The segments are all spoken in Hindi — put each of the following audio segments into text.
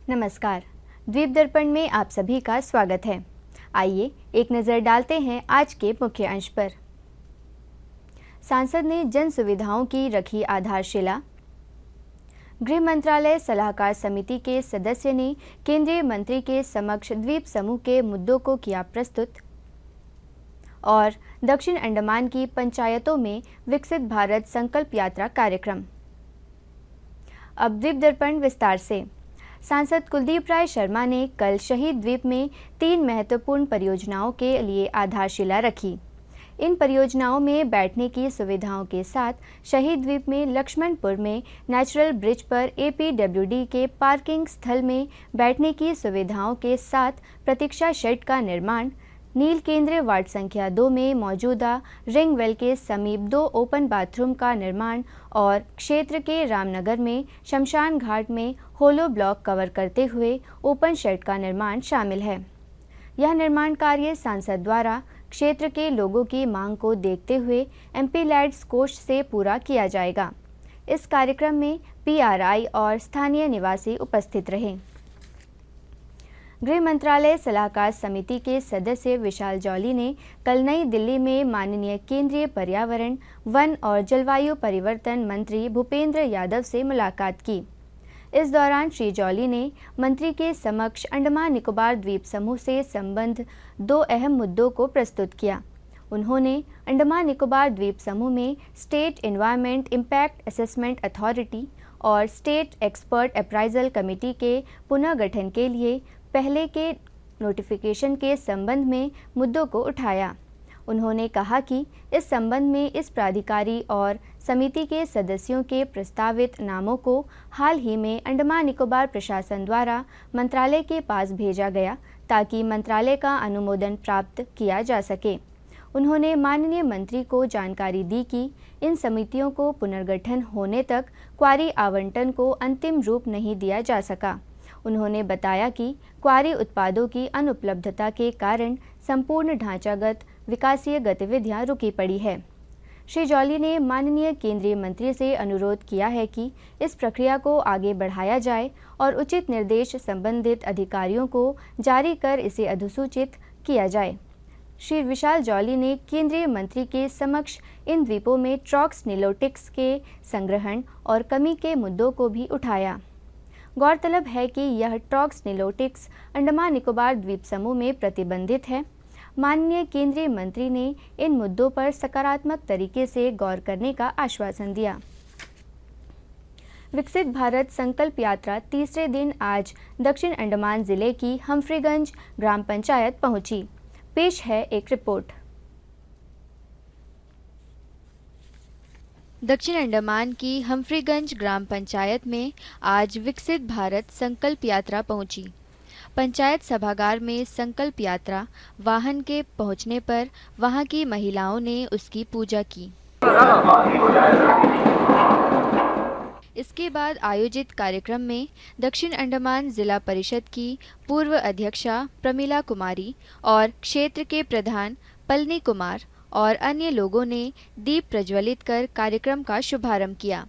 नमस्कार। द्वीप दर्पण में आप सभी का स्वागत है। आइए एक नज़र डालते हैं आज के मुख्य अंश पर। सांसद ने जन सुविधाओं की रखी आधारशिला। गृह मंत्रालय सलाहकार समिति के सदस्य ने केंद्रीय मंत्री के समक्ष द्वीप समूह के मुद्दों को किया प्रस्तुत। और दक्षिण अंडमान की पंचायतों में विकसित भारत संकल्प यात्रा कार्यक्रम। अब द्वीप दर्पण विस्तार से। सांसद कुलदीप राय शर्मा ने कल शहीद द्वीप में 3 महत्वपूर्ण परियोजनाओं के लिए आधारशिला रखी। इन परियोजनाओं में बैठने की सुविधाओं के साथ शहीद द्वीप में लक्ष्मणपुर में नेचुरल ब्रिज पर APWD के पार्किंग स्थल में बैठने की सुविधाओं के साथ प्रतीक्षा शेड का निर्माण, नील केंद्र वार्ड संख्या 2 में मौजूदा रिंग वेल के समीप 2 ओपन बाथरूम का निर्माण और क्षेत्र के रामनगर में शमशान घाट में होलो ब्लॉक कवर करते हुए ओपन शेड का निर्माण शामिल है। यह निर्माण कार्य सांसद द्वारा क्षेत्र के लोगों की मांग को देखते हुए MP लैड्स कोष से पूरा किया जाएगा। इस कार्यक्रम में PRI और स्थानीय निवासी उपस्थित रहे। गृह मंत्रालय सलाहकार समिति के सदस्य विशाल जॉली ने कल नई दिल्ली में माननीय केंद्रीय पर्यावरण, वन और जलवायु परिवर्तन मंत्री भूपेंद्र यादव से मुलाकात की। इस दौरान श्री जॉली ने मंत्री के समक्ष अंडमान निकोबार द्वीप समूह से संबद्ध 2 अहम मुद्दों को प्रस्तुत किया। उन्होंने अंडमान निकोबार द्वीप समूह में state environment impact assessment authority और स्टेट एक्सपर्ट अप्राइजल कमेटी के पुनर्गठन के लिए पहले के नोटिफिकेशन के संबंध में मुद्दों को उठाया। उन्होंने कहा कि इस संबंध में इस प्राधिकारी और समिति के सदस्यों के प्रस्तावित नामों को हाल ही में अंडमान निकोबार प्रशासन द्वारा मंत्रालय के पास भेजा गया ताकि मंत्रालय का अनुमोदन प्राप्त किया जा सके। उन्होंने माननीय मंत्री को जानकारी दी कि इन समितियों को पुनर्गठन होने तक क्वारी आवंटन को अंतिम रूप नहीं दिया जा सका। उन्होंने बताया कि क्वारी उत्पादों की अनुपलब्धता के कारण संपूर्ण ढांचागत विकासीय गतिविधियां रुकी पड़ी है। श्री जॉली ने माननीय केंद्रीय मंत्री से अनुरोध किया है कि इस प्रक्रिया को आगे बढ़ाया जाए और उचित निर्देश संबंधित अधिकारियों को जारी कर इसे अधिसूचित किया जाए। श्री विशाल जॉली ने केंद्रीय मंत्री के समक्ष इन द्वीपों में ट्रॉक्स निलोटिक्स के संग्रहण और कमी के मुद्दों को भी उठाया। गौरतलब है कि यह ट्रॉक्स निलोटिक्स अंडमान निकोबार द्वीप समूह में प्रतिबंधित है। माननीय केंद्रीय मंत्री ने इन मुद्दों पर सकारात्मक तरीके से गौर करने का आश्वासन दिया। विकसित भारत संकल्प यात्रा तीसरे दिन आज दक्षिण अंडमान जिले की हम्फ्रीगंज ग्राम पंचायत पहुंची। पेश है एक रिपोर्ट। दक्षिण अंडमान की हम्फ्रीगंज ग्राम पंचायत में आज विकसित भारत संकल्प यात्रा पहुंची। पंचायत सभागार में संकल्प यात्रा वाहन के पहुंचने पर वहां की महिलाओं ने उसकी पूजा की। इसके बाद आयोजित कार्यक्रम में दक्षिण अंडमान जिला परिषद की पूर्व अध्यक्षा प्रमिला कुमारी और क्षेत्र के प्रधान पलनी कुमार और अन्य लोगों ने दीप प्रज्वलित कर कार्यक्रम का शुभारंभ किया।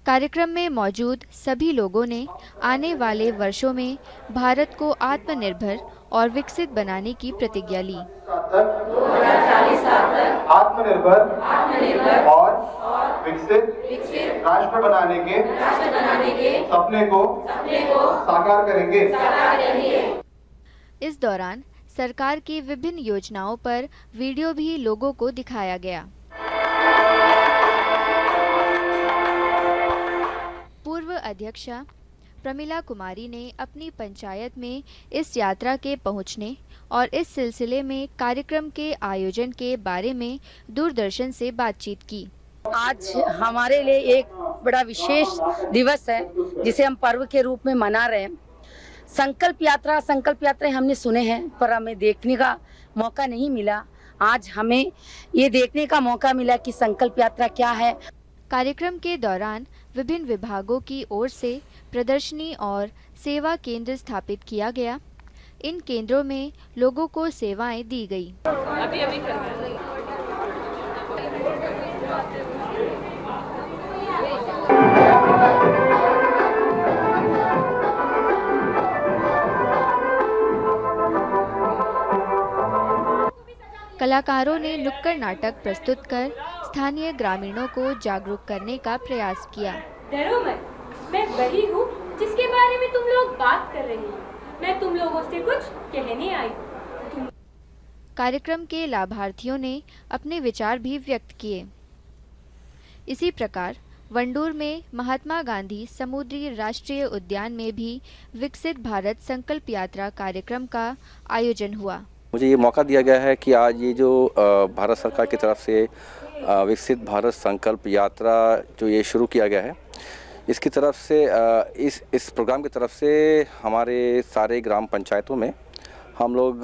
कार्यक्रम में मौजूद सभी लोगों ने आने वाले वर्षों में भारत को आत्मनिर्भर और विकसित बनाने की प्रतिज्ञा ली। 2040 तक आत्मनिर्भर और विकसित राष्ट्र बनाने के सपने को साकार करेंगे। इस दौरान सरकार की विभिन्न योजनाओं पर वीडियो भी लोगों को दिखाया गया। पूर्व अध्यक्षा प्रमिला कुमारी ने अपनी पंचायत में इस यात्रा के पहुंचने और इस सिलसिले में कार्यक्रम के आयोजन के बारे में दूरदर्शन से बातचीत की। आज हमारे लिए एक बड़ा विशेष दिवस है जिसे हम पर्व के रूप में मना रहे हैं। संकल्प यात्रा हमने सुने हैं पर हमें देखने का मौका नहीं मिला। आज हमें ये देखने का मौका मिला कि संकल्प यात्रा क्या है। कार्यक्रम के दौरान विभिन्न विभागों की ओर से प्रदर्शनी और सेवा केंद्र स्थापित किया गया। इन केंद्रों में लोगों को सेवाएं दी गई। कलाकारों ने नुक्कड़ नाटक प्रस्तुत कर स्थानीय ग्रामीणों को जागरूक करने का प्रयास किया। डरो मत, मैं वही हूँ जिसके बारे में तुम लोग बात कर रही हो। मैं तुम लोगों से कुछ कहने आई हूँ। कार्यक्रम के लाभार्थियों ने अपने विचार भी व्यक्त किए। इसी प्रकार वंडूर में महात्मा गांधी समुद्री राष्ट्रीय उद्यान में भी विकसित भारत संकल्प यात्रा कार्यक्रम का आयोजन हुआ। मुझे ये मौका दिया गया है कि आज ये जो भारत सरकार की तरफ से विकसित भारत संकल्प यात्रा जो ये शुरू किया गया है, इसकी तरफ से इस प्रोग्राम की तरफ से हमारे सारे ग्राम पंचायतों में हम लोग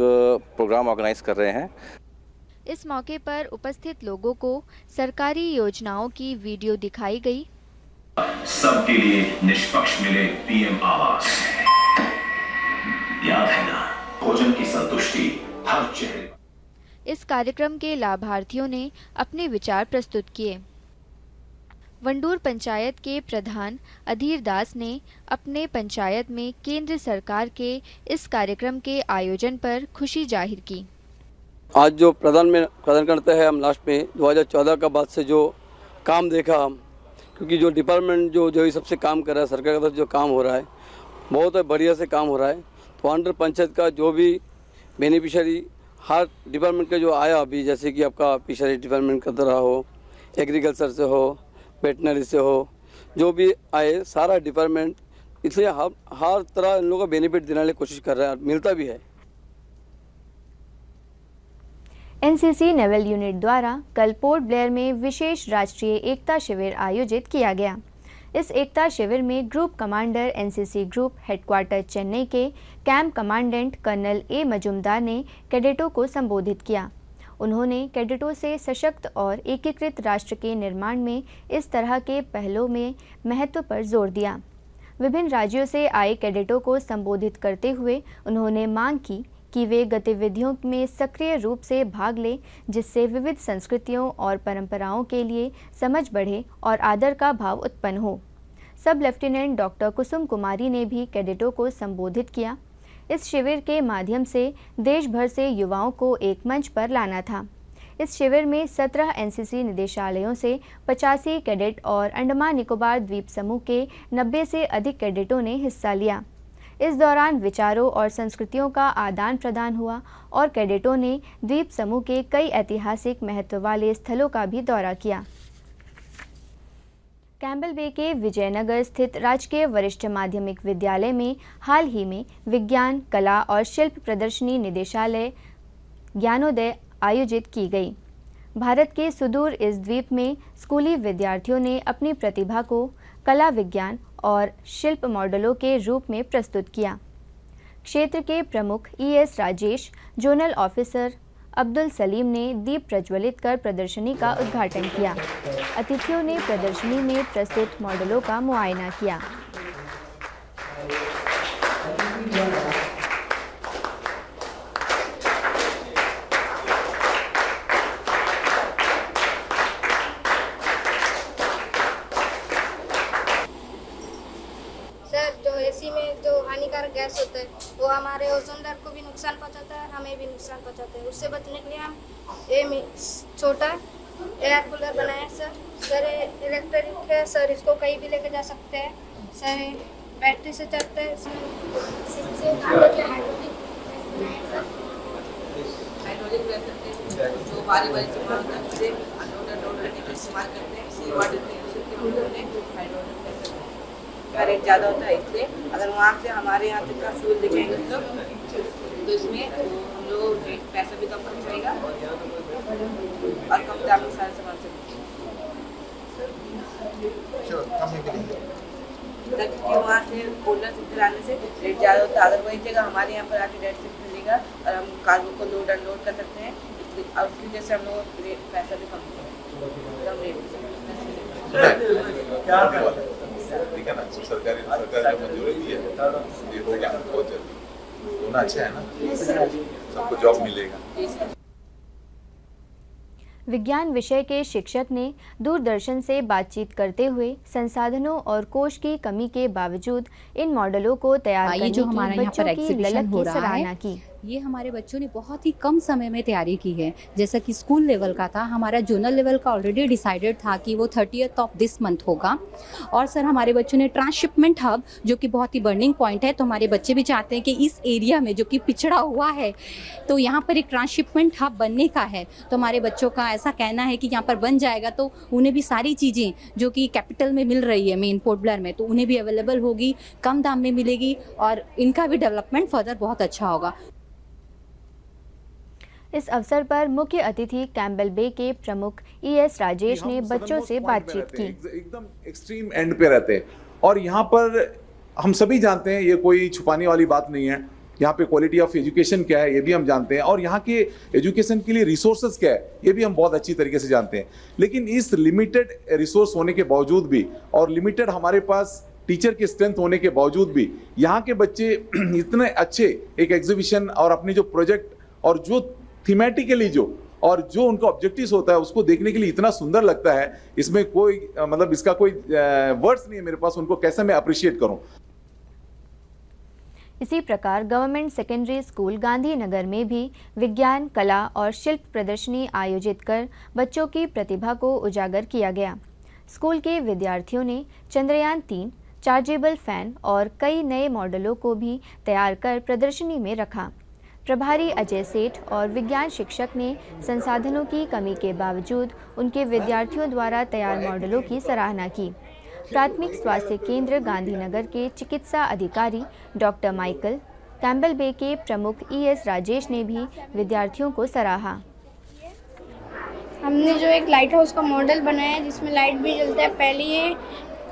प्रोग्राम ऑर्गेनाइज कर रहे हैं। इस मौके पर उपस्थित लोगों को सरकारी योजनाओं की वीडियो दिखाई गई। सबके लिए निष्पक्ष मिले पीएम आवास, याद है ना, भोजन की संतुष्टि हर चेहरे। इस कार्यक्रम के लाभार्थियों ने अपने विचार प्रस्तुत किए। वंडूर पंचायत के प्रधान अधीर दास ने अपने पंचायत में केंद्र सरकार के इस कार्यक्रम के आयोजन पर खुशी जाहिर की। आज जो प्रदान करते हैं हम लास्ट में 2014 का बाद से जो काम देखा हम, क्योंकि जो डिपार्टमेंट जो ये सबसे काम कर रहा है, सरकार की तरफ जो काम हो रहा है बहुत बढ़िया से काम हो रहा है। तो अंडर पंचायत का जो भी बेनिफिशियरी हर डिपार्टमेंट का जो आया अभी, जैसे कि आपका फिशरी डिपार्टमेंट का रहा हो, एग्रीकल्चर से हो, वेटनरी से हो, जो भी आए सारा डिपार्टमेंट, इसलिए हर तरह इन लोगों को बेनिफिट देने की कोशिश कर रहा है, मिलता भी है। एनसीसी नेवल यूनिट द्वारा कल पोर्ट ब्लेयर में विशेष राष्ट्रीय एकता शिविर आयोजित किया गया। इस एकता शिविर में group commander NCC group headquarters Chennai के camp commandant colonel A Majumdar ने कैडेटों को संबोधित किया। उन्होंने कैडेटों से सशक्त और एकीकृत राष्ट्र के निर्माण में इस तरह के पहलों में महत्व पर जोर दिया। विभिन्न राज्यों से आए कैडेटों को संबोधित करते हुए उन्होंने मांग की कि वे गतिविधियों में सक्रिय रूप से भाग लें, जिससे विविध संस्कृतियों और परंपराओं के लिए समझ बढ़े और आदर का भाव उत्पन्न हो। सब लेफ्टिनेंट डॉक्टर कुसुम कुमारी ने भी कैडेटों को संबोधित किया। इस शिविर के माध्यम से देश भर से युवाओं को एक मंच पर लाना था। इस शिविर में 17 एनसीसी निदेशालयों से 85 कैडेट और अंडमान निकोबार द्वीप समूह के 90 से अधिक कैडेटों ने हिस्सा लिया। इस दौरान विचारों और संस्कृतियों का आदान प्रदान हुआ और कैडेटों ने द्वीप समूह के कई ऐतिहासिक महत्व वाले स्थलों का भी दौरा किया। कैम्बल बे के विजयनगर स्थित राजकीय वरिष्ठ माध्यमिक विद्यालय में हाल ही में विज्ञान, कला और शिल्प प्रदर्शनी निदेशालय ज्ञानोदय आयोजित की गई। भारत के सुदूर इस द्वीप में स्कूली विद्यार्थियों ने अपनी प्रतिभा को कला, विज्ञान और शिल्प मॉडलों के रूप में प्रस्तुत किया। क्षेत्र के प्रमुख ES Rajesh, zonal officer Abdul Salim ने दीप प्रज्वलित कर प्रदर्शनी का उद्घाटन किया। अतिथियों ने प्रदर्शनी में प्रस्तुत मॉडलों का मुआयना किया। हानिकारक गैस होता है वो हमारे ओजोन लेयर को भी नुकसान पहुंचाता है, हमें भी नुकसान पहुंचाता है। उससे बचने के लिए हम ये छोटा एयर कूलर बनाए हैं सर इलेक्ट्रिक है सर, इसको कहीं भी लेके जा सकते हैं सर, बैटरी से चलता है। हाइड्रोलिक प्रेशर जो बारी बारी से होता है उससे अनलोड करने के इस्तेमाल करते हैं। सी वाटर के यूज करके हम लोगों ने हाइड्रोलिक प्रेशर का रेट ज़्यादा होता है, इसलिए अगर वहाँ से हमारे यहाँ तक का फ्यूल दिखेंगे तो इसमें हम लोग पैसा भी कम खर्च जाएगा और कम दाम में सारे सामान से क्योंकि वहाँ से कोल्डर से आने से रेट ज़्यादा होता है। अगर वही जगह हमारे यहाँ पर आके रेट से मिलेगा और हम कार्गो को लोड अनलोड कर सकते हैं और उसकी वजह से हम लोग पैसा भी कम ठीक है ना। सरकारी जो मंजूरी दी है ये हो गया बहुत जल्दी होना अच्छा है ना, सबको जॉब मिलेगा। विज्ञान विषय के शिक्षक ने दूरदर्शन से बातचीत करते हुए संसाधनों और कोष की कमी के बावजूद इन मॉडलों को तैयार करने की बच्चों की ललक की सराहना की। ये हमारे बच्चों ने बहुत ही कम समय में तैयारी की है। जैसा कि स्कूल लेवल का था, हमारा जोनल लेवल का ऑलरेडी डिसाइडेड था कि वो 30th ऑफ दिस मंथ होगा। और सर हमारे बच्चों ने ट्रांसशिपमेंट हब, जो कि बहुत ही बर्निंग पॉइंट है, तो हमारे बच्चे भी चाहते हैं कि इस एरिया में जो कि पिछड़ा हुआ है, तो यहाँ पर एक ट्रांसशिपमेंट हब बनने का है। तो हमारे बच्चों का ऐसा कहना है कि यहाँ पर बन जाएगा तो उन्हें भी सारी चीज़ें जो कि कैपिटल में मिल रही है मेन पोर्ट ब्लेयर में, तो उन्हें भी अवेलेबल होगी, कम दाम में मिलेगी और इनका भी डेवलपमेंट फर्दर बहुत अच्छा होगा। इस अवसर पर मुख्य अतिथि कैम्पबेल बे के प्रमुख ES राजेश ने बच्चों से बातचीत की। एकदम एक्सट्रीम एंड पे रहते हैं और यहाँ पर हम सभी जानते हैं, ये कोई छुपाने वाली बात नहीं है, यहाँ पे क्वालिटी ऑफ एजुकेशन क्या है ये भी हम जानते हैं और यहाँ के एजुकेशन के लिए रिसोर्सेज क्या है ये भी हम बहुत अच्छी तरीके से जानते हैं। लेकिन इस लिमिटेड रिसोर्स होने के बावजूद भी और लिमिटेड हमारे पास टीचर की स्ट्रेंथ होने के बावजूद भी यहाँ के बच्चे इतने अच्छे एक एग्जीबिशन और अपने जो प्रोजेक्ट और जो थीमेटिकली जो उनका ऑब्जेक्टिव्स होता है उसको देखने के लिए इतना सुंदर लगता है, इसमें कोई मतलब इसका कोई वर्ड्स नहीं है मेरे पास उनको कैसे मैं अप्रिशिएट करूं। इसी प्रकार गवर्नमेंट सेकेंडरी स्कूल गांधीनगर में भी विज्ञान, कला और शिल्प प्रदर्शनी आयोजित कर बच्चों की प्रतिभा को उजागर किया गया। स्कूल के विद्यार्थियों ने चंद्रयान 3, चार्जेबल फैन और कई नए मॉडलों को भी तैयार कर प्रदर्शनी में रखा। प्रभारी अजय सेठ और विज्ञान शिक्षक ने संसाधनों की कमी के बावजूद उनके विद्यार्थियों द्वारा तैयार मॉडलों की सराहना की। प्राथमिक स्वास्थ्य केंद्र गांधीनगर के चिकित्सा अधिकारी डॉक्टर माइकल, कैम्पबेल बे के प्रमुख ES राजेश ने भी विद्यार्थियों को सराहा। हमने जो एक लाइट हाउस का मॉडल बनाया है जिसमें लाइट भी जलता है, पहले ये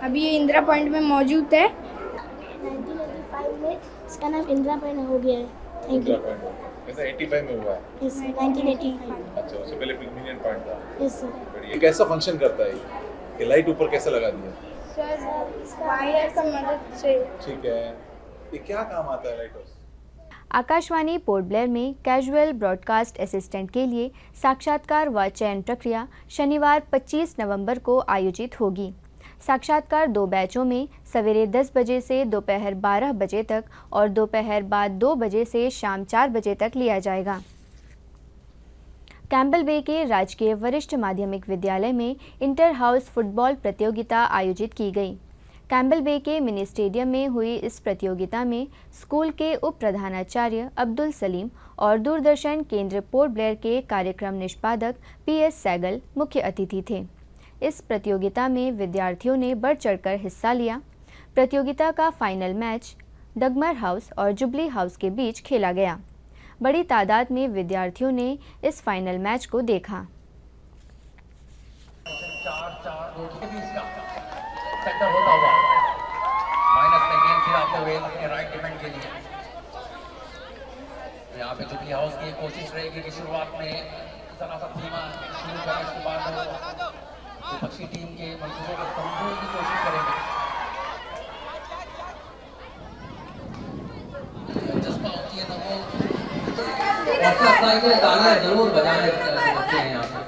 अभी ये इंदिरा पॉइंट में मौजूद है। 1985 में इसका नाम इंदिरा पॉइंट हो गया है। Thank you. 85 में हुआ है? Yes sir, 1985। अच्छा, उससे पहले पिलमिनियन पॉइंट था। Yes sir. ये कैसा फंक्शन करता है ये लाइट ऊपर कैसे लगा दिया? सर वायर का मदद से। ठीक है, ये क्या काम आता है light house? Akashvani port Blair में कैजुअल ब्रॉडकास्ट असिस्टेंट के लिए साक्षात्कार व चयन प्रक्रिया शनिवार 25 नवंबर को आयोजित होगी। साक्षात्कार 2 बैचों में सवेरे 10 बजे से दोपहर 12 बजे तक और दोपहर बाद 2 बजे से शाम 4 बजे तक लिया जाएगा। कैम्पबेल बे के राजकीय वरिष्ठ माध्यमिक विद्यालय में इंटर हाउस फुटबॉल प्रतियोगिता आयोजित की गई। कैम्पबेल बे के मिनी स्टेडियम में हुई इस प्रतियोगिता में स्कूल के उप प्रधानाचार्य अब्दुल सलीम और दूरदर्शन केंद्र पोर्ट ब्लेयर के कार्यक्रम निष्पादक PS सैगल मुख्य अतिथि थे। इस प्रतियोगिता में विद्यार्थियों ने बढ़ चढ़कर हिस्सा लिया। प्रतियोगिता का फाइनल मैच डगमर हाउस और जुबली हाउस के बीच खेला गया। बड़ी तादाद में विद्यार्थियों ने इस फाइनल मैच को देखा। सेंटर होता हुआ माइनस में गेंद खिलाते हुए अपने राइट डिफेंड के लिए यहाँ पे जुबली हाउस की कोशिश रहेगी कि शुरुआत में जरा सा धीमा शुरू करें, उसके बाद विपक्षी टीम के मंसूबों को समझने की कोशिश करेंगे। जज्बा होती है ना वो तालियां जरूर बजाने लगते हैं यहाँ पे,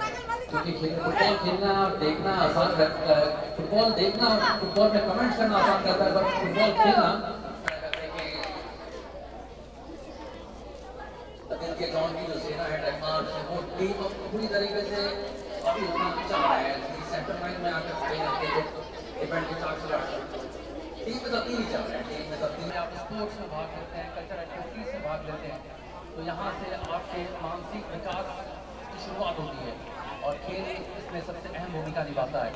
क्योंकि फुटबॉल खेलना और देखना आसान रहता है। फुटबॉल देखना और फुटबॉल में कमेंट्स करना आसान रहता है, पर फुटबॉल खेलना के जॉन की जो सेना है डेनमार्क, वो टीम पूरी तरीके से अभी होना चाह रहा है। सेंटर लाइन में आकर खड़े रहते हैं, डिफेंड के साथ टीम में तब्दीली चल रहा है। टीम में तब्दीली, आप स्पोर्ट्स में भाग लेते हैं, कल्चरल एक्टिविटीज में भाग लेते हैं, तो यहाँ से आपके मानसिक विकास की शुरुआत होती है और खेल इसमें सबसे अहम भूमिका निभाता है।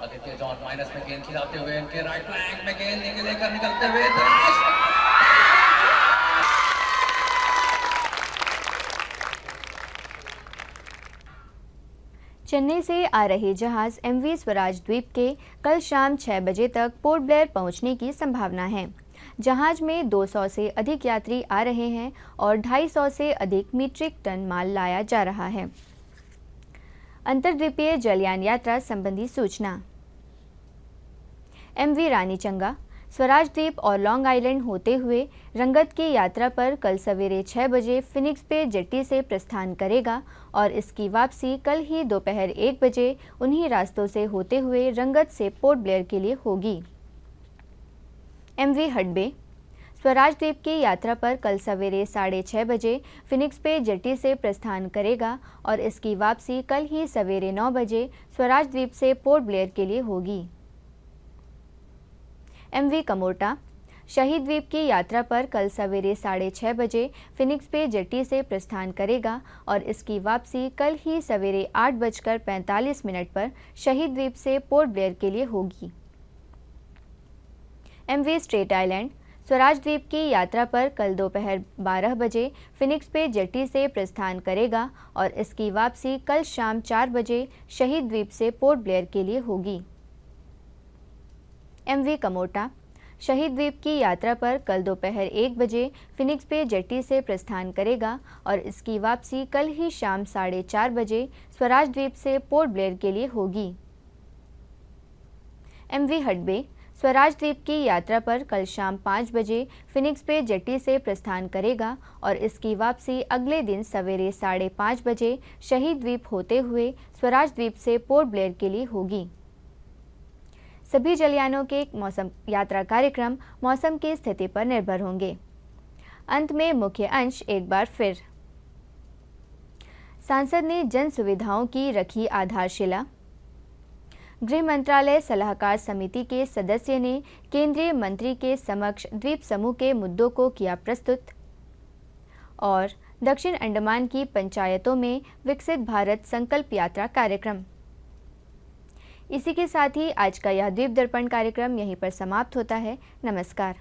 आदित्य जॉन माइनस में गेंद खिलाते हुए उनके राइट फ्लैंक में गेंद लेकर निकलते हुए चेन्नई से आ रहे जहाज MV स्वराज द्वीप के कल शाम 6 बजे तक पोर्ट ब्लेयर पहुंचने की संभावना है। जहाज में 200 से अधिक यात्री आ रहे हैं और 250 से अधिक मीट्रिक टन माल लाया जा रहा है। अंतर्द्वीपीय जलयान यात्रा संबंधी सूचना। MV रानीचंगा स्वराज द्वीप और लॉन्ग आइलैंड होते हुए रंगत की यात्रा पर कल सवेरे 6 बजे फिनिक्स बे जेट्टी से प्रस्थान करेगा और इसकी वापसी कल ही दोपहर 1 बजे उन्हीं रास्तों से होते हुए रंगत से पोर्ट ब्लेयर के लिए होगी। MV हडबे स्वराज द्वीप की यात्रा पर कल सवेरे 6:30 बजे फिनिक्स पे जेटी से प्रस्थान करेगा और इसकी वापसी कल ही सवेरे 9 बजे स्वराज द्वीप से पोर्ट ब्लेयर के लिए होगी। MV कमोटा शहीद द्वीप की यात्रा पर कल सवेरे 6:30 बजे फिनिक्स पे जेटी से प्रस्थान करेगा और इसकी वापसी कल ही सवेरे 8:45 पर शहीद द्वीप से पोर्ट ब्लेयर के लिए होगी। MV स्ट्रेट आइलैंड स्वराज द्वीप की यात्रा पर कल दोपहर 12 बजे फिनिक्स पे जेटी से प्रस्थान करेगा और इसकी वापसी कल शाम 4 बजे शहीद द्वीप से पोर्ट ब्लेयर के लिए होगी। MV कमोटा शहीद द्वीप की यात्रा पर कल दोपहर 1 बजे फिनिक्स पे जेटी से प्रस्थान करेगा और इसकी वापसी कल ही शाम 4:30 बजे स्वराज द्वीप से पोर्ट ब्लेयर के लिए होगी। MV हडबे स्वराज द्वीप की यात्रा पर कल शाम 5 बजे फिनिक्स पे जेटी से प्रस्थान करेगा और इसकी वापसी अगले दिन सवेरे 5:30 बजे शहीद द्वीप होते हुए स्वराज द्वीप से पोर्ट ब्लेयर के लिए होगी। सभी जलयानों के मौसम यात्रा कार्यक्रम मौसम की स्थिति पर निर्भर होंगे। अंत में मुख्य अंश एक बार फिर। सांसद ने जन सुविधाओं की रखी आधारशिला। गृह मंत्रालय सलाहकार समिति के सदस्य ने केंद्रीय मंत्री के समक्ष द्वीप समूह के मुद्दों को किया प्रस्तुत। और दक्षिण अंडमान की पंचायतों में विकसित भारत संकल्प यात्रा कार्यक्रम। इसी के साथ ही आज का यह द्वीप दर्पण कार्यक्रम यहीं पर समाप्त होता है। नमस्कार।